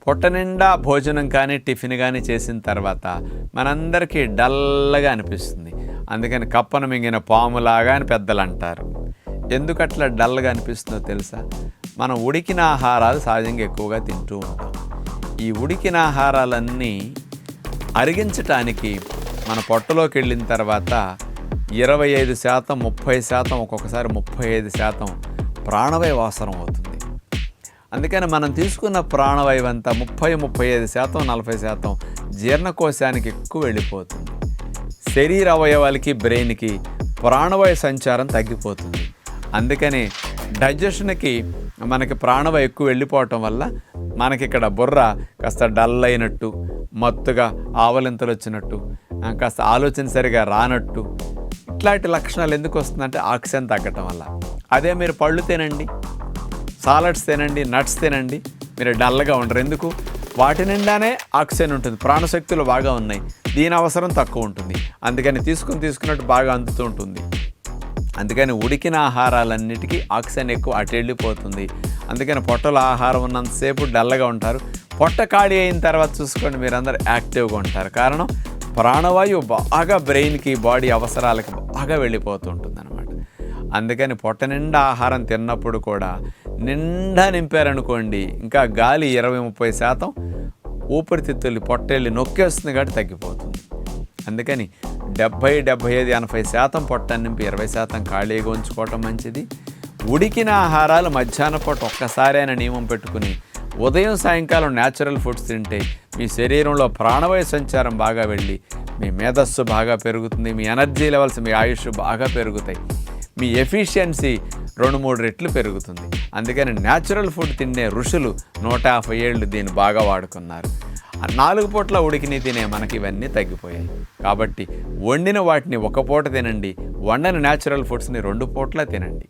పొట్ట నిండా భోజనం కానీ టిఫిన్ కానీ చేసిన తర్వాత మనందరికీ డల్గా అనిపిస్తుంది. అందుకని కప్పను మింగిన పాములాగా అని పెద్దలు అంటారు. ఎందుకు అట్లా డల్గా అనిపిస్తుందో తెలుసా? మనం ఉడికిన ఆహారాలు సహజంగా ఎక్కువగా తింటూ ఉంటాం. ఈ ఉడికిన ఆహారాలన్నీ అరిగించటానికి మన పొట్టలోకి వెళ్ళిన తర్వాత 25%, 30%, ఒక్కొక్కసారి 35% ప్రాణవాయువు అవసరం అవుతుంది. అందుకని మనం తీసుకున్న ప్రాణవాయువు అంతా 30-35%, 40% జీర్ణకోశానికి ఎక్కువ వెళ్ళిపోతుంది. శరీర అవయవాలకి, బ్రెయిన్కి ప్రాణవాయు సంచారం తగ్గిపోతుంది. అందుకని డైజెషన్కి మనకి ప్రాణవాయు ఎక్కువ వెళ్ళిపోవటం వల్ల మనకి ఇక్కడ బుర్ర కాస్త డల్ అయినట్టు, మత్తుగా ఆవలింతలు వచ్చినట్టు, కాస్త ఆలోచన సరిగా రానట్టు, ఇట్లాంటి లక్షణాలు ఎందుకు వస్తుందంటే ఆక్సిజన్ తగ్గటం వల్ల. అదే మీరు పళ్ళు తినండి, సాలడ్స్ తినండి, నట్స్ తినండి, మీరు డల్గా ఉండరు. ఎందుకు? వాటి నిండానే ఆక్సిజన్ ఉంటుంది, ప్రాణశక్తులు బాగా ఉన్నాయి, దీని అవసరం తక్కువ ఉంటుంది. అందుకని తీసుకున్నట్టు బాగా అందుతూ ఉంటుంది. అందుకని ఉడికిన ఆహారాలన్నిటికీ ఆక్సిజన్ ఎక్కువ అటు వెళ్ళిపోతుంది. అందుకని పొట్టలో ఆహారం ఉన్నంతసేపు డల్గా ఉంటారు. పొట్ట ఖాళీ అయిన తర్వాత చూసుకోండి, మీరందరూ యాక్టివ్గా ఉంటారు. కారణం ప్రాణవాయువు బాగా బ్రెయిన్కి, బాడీ అవసరాలకి బాగా వెళ్ళిపోతూ ఉంటుంది అనమాట. అందుకని పొట్ట నిండా ఆహారం తిన్నప్పుడు కూడా నిండా నింపారనుకోండి, ఇంకా గాలి 20-30% ఊపిరితిత్తులు పొట్టెళ్ళి నొక్కేస్తుంది కాబట్టి తగ్గిపోతుంది. అందుకని 70-75-80% పొట్ట నింపి 20% ఖాళీగా ఉంచుకోవటం మంచిది. ఉడికిన ఆహారాలు మధ్యాహ్నం పూట ఒక్కసారి అయిన నియమం పెట్టుకుని ఉదయం సాయంకాలం న్యాచురల్ ఫుడ్స్ తింటే మీ శరీరంలో ప్రాణవాయు సంచారం బాగా వెళ్ళి మీ మేధస్సు బాగా పెరుగుతుంది, మీ ఎనర్జీ లెవెల్స్, మీ ఆయుష్ బాగా పెరుగుతాయి, మీ ఎఫిషియన్సీ 2-3 రెట్లు పెరుగుతుంది. అందుకని న్యాచురల్ ఫుడ్ తినే ఋషులు 150 ఏళ్ళు దీన్ని బాగా వాడుకున్నారు. 4 పూట్ల ఉడికిని తినే మనకి ఇవన్నీ తగ్గిపోయాయి. కాబట్టి వండిన వాటిని 1 పూట తినండి, వండని న్యాచురల్ ఫుడ్స్ని 2 పూట్ల తినండి.